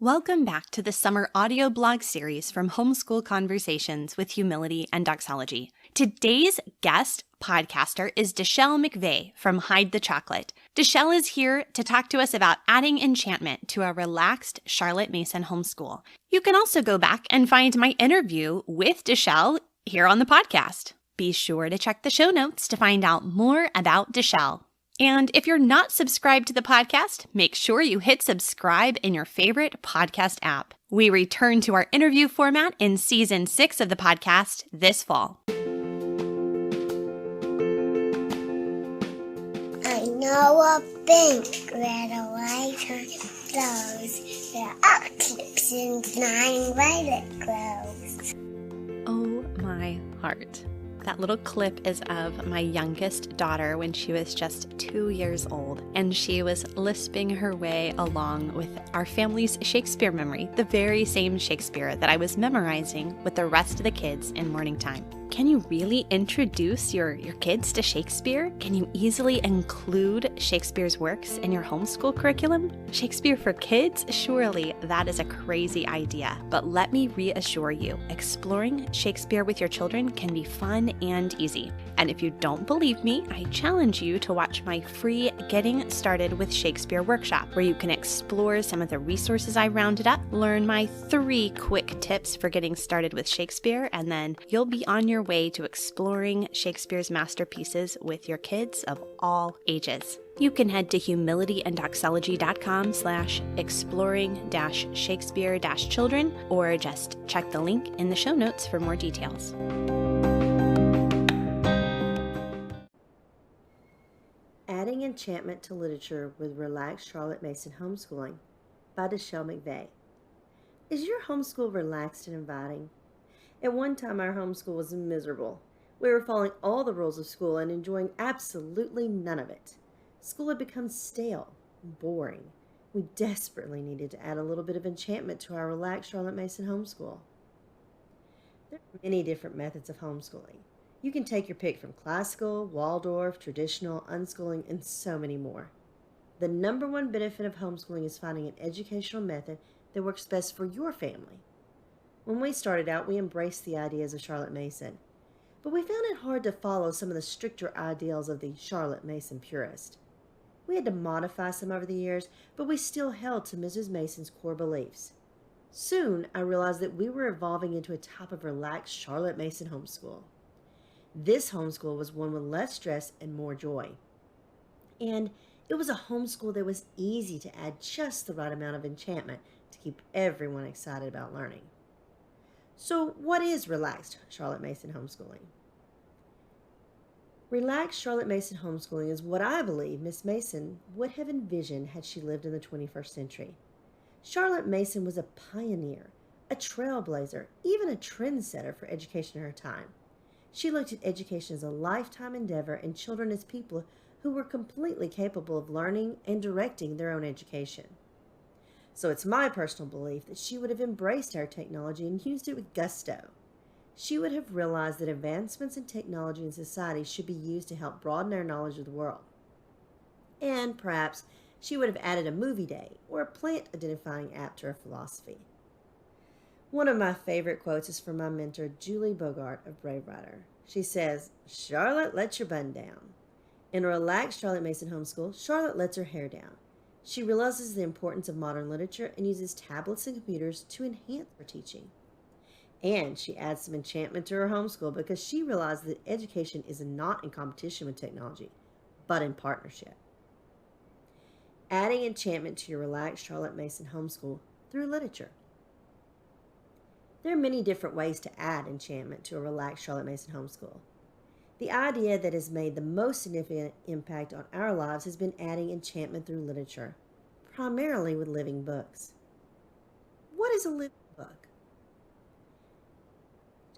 Welcome back to the summer audioblog series from Homeschool Conversations with Humility and Doxology. Today's guest podcaster is Dachelle McVey from Hide the Chocolate. Dachelle is here to talk to us about adding enchantment to a relaxed Charlotte Mason homeschool. You can also go back and find my interview with Dachelle here on the podcast. Be sure to check the show notes to find out more about Dachelle. And if you're not subscribed to the podcast, make sure you hit subscribe in your favorite podcast app. We return to our interview format in season 6 of the podcast this fall. I know a pink red or white clothes. There are clips and 9 violet clothes. Oh my heart. That little clip is of my youngest daughter when she was just 2 years old, and she was lisping her way along with our family's Shakespeare memory, the very same Shakespeare that I was memorizing with the rest of the kids in morning time. Can you really introduce your kids to Shakespeare? Can you easily include Shakespeare's works in your homeschool curriculum? Shakespeare for kids? Surely that is a crazy idea. But let me reassure you, exploring Shakespeare with your children can be fun and easy. And if you don't believe me, I challenge you to watch my free Getting Started with Shakespeare workshop, where you can explore some of the resources I rounded up, learn my 3 quick tips for getting started with Shakespeare, and then you'll be on your way to exploring Shakespeare's masterpieces with your kids of all ages. You can head to humilityandoxology.com/exploring-Shakespeare-children, or just check the link in the show notes for more details. Adding Enchantment to Literature with Relaxed Charlotte Mason Homeschooling by Dachelle McVey. Is your homeschool relaxed and inviting? At one time, our homeschool was miserable. We were following all the rules of school and enjoying absolutely none of it. School had become stale and boring. We desperately needed to add a little bit of enchantment to our relaxed Charlotte Mason homeschool. There are many different methods of homeschooling. You can take your pick from classical, Waldorf, traditional, unschooling, and so many more. The number one benefit of homeschooling is finding an educational method that works best for your family. When we started out, we embraced the ideas of Charlotte Mason, but we found it hard to follow some of the stricter ideals of the Charlotte Mason purist. We had to modify some over the years, but we still held to Mrs. Mason's core beliefs. Soon, I realized that we were evolving into a type of relaxed Charlotte Mason homeschool. This homeschool was one with less stress and more joy. And it was a homeschool that was easy to add just the right amount of enchantment to keep everyone excited about learning. So what is relaxed Charlotte Mason homeschooling? Relaxed Charlotte Mason homeschooling is what I believe Miss Mason would have envisioned had she lived in the 21st century. Charlotte Mason was a pioneer, a trailblazer, even a trendsetter for education in her time. She looked at education as a lifetime endeavor and children as people who were completely capable of learning and directing their own education. So it's my personal belief that she would have embraced our technology and used it with gusto. She would have realized that advancements in technology and society should be used to help broaden our knowledge of the world. And perhaps she would have added a movie day or a plant-identifying app to her philosophy. One of my favorite quotes is from my mentor, Julie Bogart of Brave Writer. She says, "Charlotte, let your bun down." In a relaxed Charlotte Mason homeschool, Charlotte lets her hair down. She realizes the importance of modern literature and uses tablets and computers to enhance her teaching. And she adds some enchantment to her homeschool because she realizes that education is not in competition with technology, but in partnership. Adding enchantment to your relaxed Charlotte Mason homeschool through literature. There are many different ways to add enchantment to a relaxed Charlotte Mason homeschool. The idea that has made the most significant impact on our lives has been adding enchantment through literature, primarily with living books. What is a living book?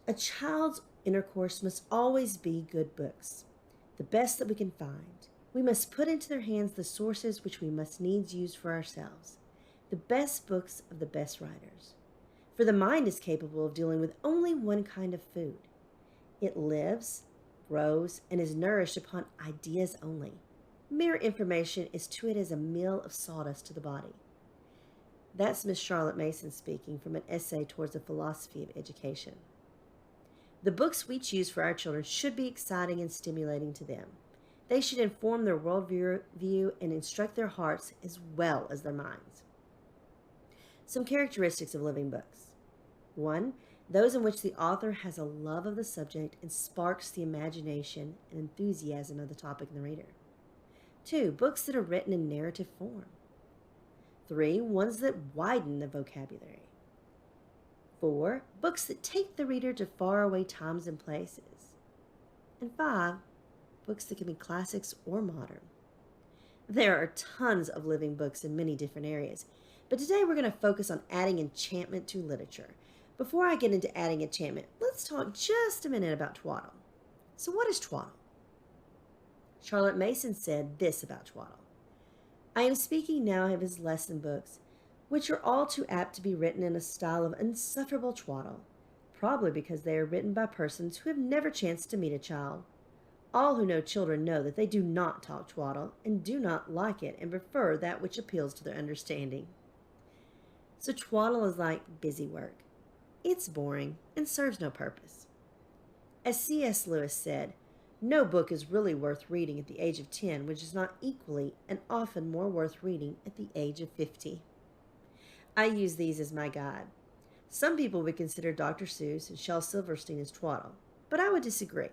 A child's intercourse must always be good books, the best that we can find. We must put into their hands the sources which we must needs use for ourselves, the best books of the best writers. For the mind is capable of dealing with only one kind of food. It lives, grows, and is nourished upon ideas only. Mere information is to it as a meal of sawdust to the body. That's Miss Charlotte Mason speaking from an essay towards the philosophy of education. The books we choose for our children should be exciting and stimulating to them. They should inform their worldview and instruct their hearts as well as their minds. Some characteristics of living books. 1. Those in which the author has a love of the subject and sparks the imagination and enthusiasm of the topic in the reader. 2. Books that are written in narrative form. 3. Ones that widen the vocabulary. 4. Books that take the reader to faraway times and places. And 5. Books that can be classics or modern. There are tons of living books in many different areas, but today we're going to focus on adding enchantment to literature. Before I get into adding enchantment, let's talk just a minute about twaddle. So what is twaddle? Charlotte Mason said this about twaddle. I am speaking now of his lesson books, which are all too apt to be written in a style of insufferable twaddle, probably because they are written by persons who have never chanced to meet a child. All who know children know that they do not talk twaddle and do not like it and prefer that which appeals to their understanding. So twaddle is like busy work. It's boring and serves no purpose. As C.S. Lewis said, no book is really worth reading at the age of 10, which is not equally and often more worth reading at the age of 50. I use these as my guide. Some people would consider Dr. Seuss and Shel Silverstein as twaddle, but I would disagree.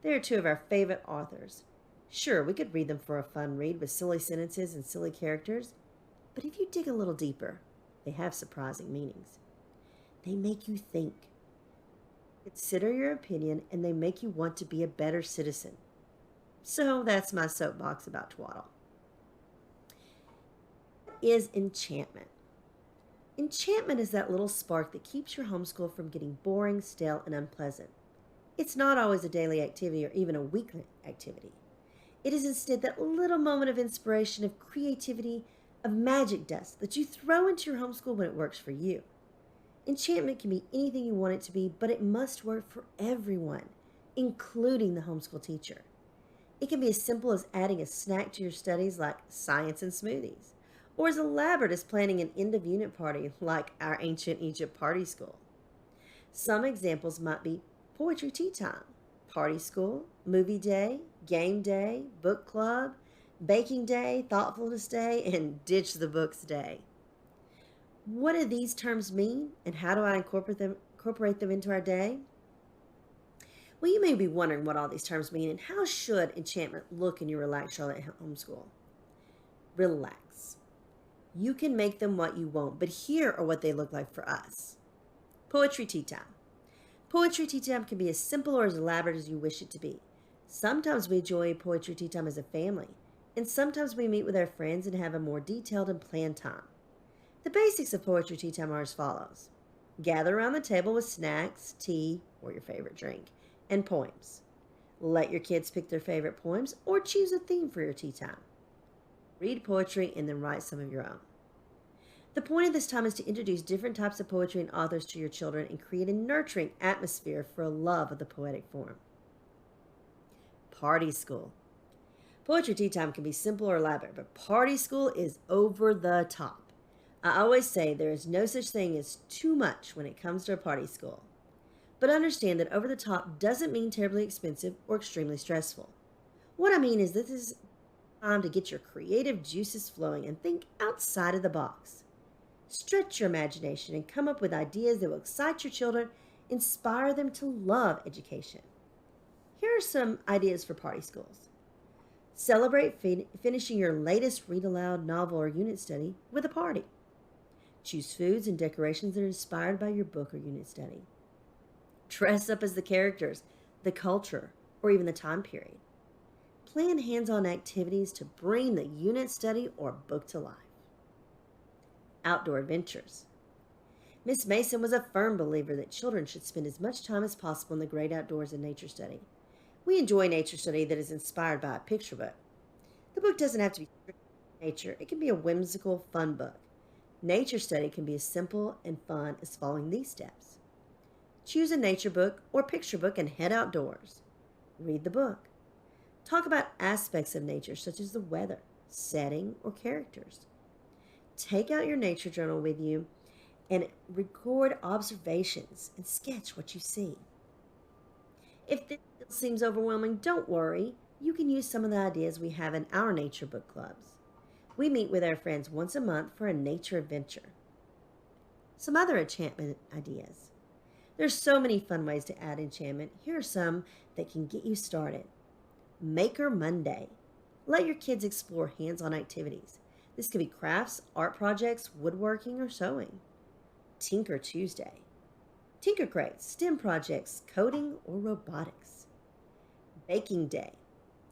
They are two of our favorite authors. Sure, we could read them for a fun read with silly sentences and silly characters, but if you dig a little deeper, they have surprising meanings. They make you think. Consider your opinion, and they make you want to be a better citizen. So that's my soapbox about twaddle. What is enchantment? Enchantment is that little spark that keeps your homeschool from getting boring, stale, and unpleasant. It's not always a daily activity or even a weekly activity. It is instead that little moment of inspiration, of creativity, of magic dust that you throw into your homeschool when it works for you. Enchantment can be anything you want it to be, but it must work for everyone, including the homeschool teacher. It can be as simple as adding a snack to your studies like science and smoothies, or as elaborate as planning an end-of-unit party like our Ancient Egypt party school. Some examples might be poetry tea time, party school, movie day, game day, book club, baking day, thoughtfulness day, and ditch the books day. What do these terms mean, and how do I incorporate them into our day? Well, you may be wondering what all these terms mean and how should enchantment look in your Relax Charlotte homeschool. Relax. You can make them what you want, but here are what they look like for us. Poetry tea time. Poetry tea time can be as simple or as elaborate as you wish it to be. Sometimes we enjoy poetry tea time as a family, and sometimes we meet with our friends and have a more detailed and planned time. The basics of poetry tea time are as follows. Gather around the table with snacks, tea, or your favorite drink, and poems. Let your kids pick their favorite poems or choose a theme for your tea time. Read poetry and then write some of your own. The point of this time is to introduce different types of poetry and authors to your children and create a nurturing atmosphere for a love of the poetic form. Party school. Poetry tea time can be simple or elaborate, but party school is over the top. I always say there is no such thing as too much when it comes to a party school. But understand that over the top doesn't mean terribly expensive or extremely stressful. What I mean is this is time to get your creative juices flowing and think outside of the box. Stretch your imagination and come up with ideas that will excite your children, inspire them to love education. Here are some ideas for party schools. Celebrate finishing your latest read-aloud novel or unit study with a party. Choose foods and decorations that are inspired by your book or unit study. Dress up as the characters, the culture, or even the time period. Plan hands-on activities to bring the unit study or book to life. Outdoor adventures. Miss Mason was a firm believer that children should spend as much time as possible in the great outdoors and nature study. We enjoy nature study that is inspired by a picture book. The book doesn't have to be nature. It can be a whimsical, fun book. Nature study can be as simple and fun as following these steps. Choose a nature book or picture book and head outdoors. Read the book. Talk about aspects of nature such as the weather, setting, or characters. Take out your nature journal with you and record observations and sketch what you see. If this seems overwhelming, don't worry. You can use some of the ideas we have in our nature book clubs. We meet with our friends once a month for a nature adventure. Some other enchantment ideas. There's so many fun ways to add enchantment. Here are some that can get you started. Maker Monday. Let your kids explore hands-on activities. This could be crafts, art projects, woodworking, or sewing. Tinker Tuesday. Tinker crates, STEM projects, coding, or robotics. Baking Day.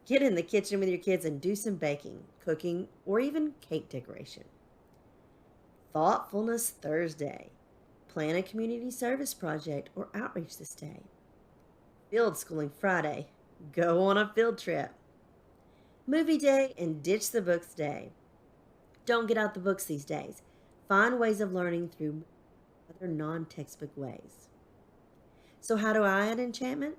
Get in the kitchen with your kids and do some baking, cooking, or even cake decoration. Thoughtfulness Thursday. Plan a community service project or outreach this day. Field Schooling Friday. Go on a field trip. Movie Day and Ditch the Books Day. Don't get out the books these days. Find ways of learning through other non-textbook ways. So how do I add enchantment?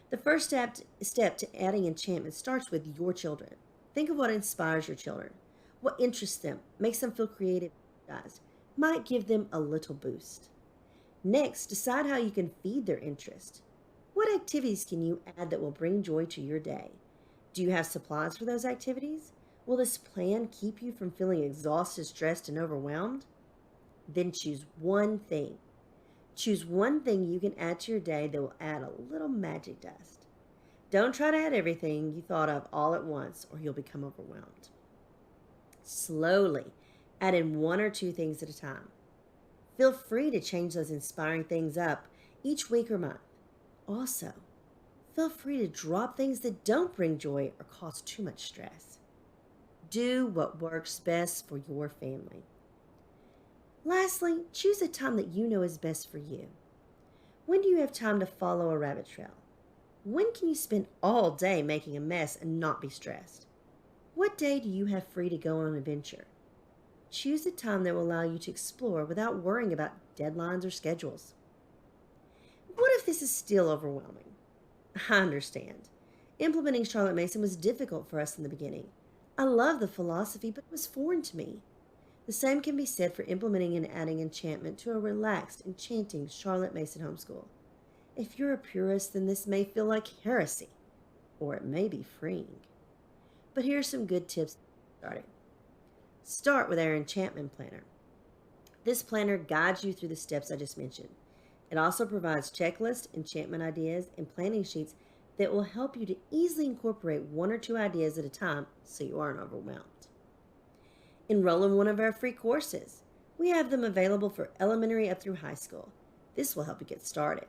The first step to adding enchantment starts with your children. Think of what inspires your children, what interests them, makes them feel creative, might give them a little boost. Next, decide how you can feed their interest. What activities can you add that will bring joy to your day? Do you have supplies for those activities? Will this plan keep you from feeling exhausted, stressed, and overwhelmed? Then choose one thing. Choose one thing you can add to your day that will add a little magic dust. Don't try to add everything you thought of all at once or you'll become overwhelmed. Slowly add in one or two things at a time. Feel free to change those inspiring things up each week or month. Also, feel free to drop things that don't bring joy or cause too much stress. Do what works best for your family. Lastly, choose a time that you know is best for you. When do you have time to follow a rabbit trail? When can you spend all day making a mess and not be stressed? What day do you have free to go on an adventure? Choose a time that will allow you to explore without worrying about deadlines or schedules. What if this is still overwhelming? I understand. Implementing Charlotte Mason was difficult for us in the beginning. I love the philosophy, but it was foreign to me. The same can be said for implementing and adding enchantment to a relaxed, enchanting Charlotte Mason homeschool. If you're a purist, then this may feel like heresy, or it may be freeing. But here are some good tips for starting. Start with our Enchantment Planner. This planner guides you through the steps I just mentioned. It also provides checklists, enchantment ideas, and planning sheets that will help you to easily incorporate one or two ideas at a time so you aren't overwhelmed. Enroll in one of our free courses. We have them available for elementary up through high school. This will help you get started.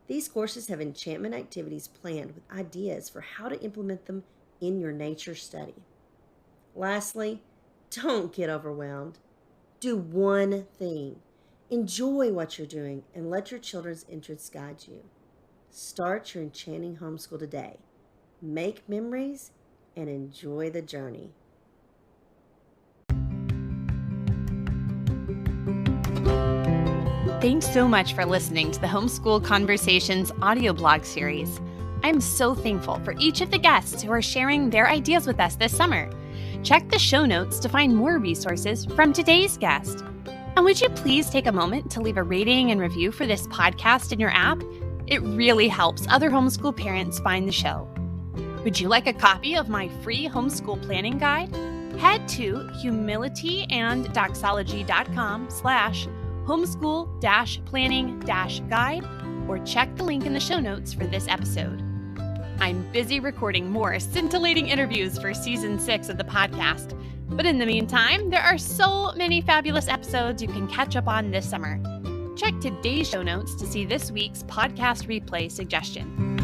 These courses have enchantment activities planned with ideas for how to implement them in your nature study. Lastly, don't get overwhelmed. Do one thing. Enjoy what you're doing and let your children's interests guide you. Start your enchanting homeschool today. Make memories and enjoy the journey. Thanks so much for listening to the Homeschool Conversations audioblog series. I'm so thankful for each of the guests who are sharing their ideas with us this summer. Check the show notes to find more resources from today's guest. And would you please take a moment to leave a rating and review for this podcast in your app? It really helps other homeschool parents find the show. Would you like a copy of my free homeschool planning guide? Head to humilityanddachology.com/homeschool-planning-guide or check the link in the show notes for this episode. I'm busy recording more scintillating interviews for season 6 of the podcast, but in the meantime, there are so many fabulous episodes you can catch up on this summer. Check today's show notes to see this week's podcast replay suggestion.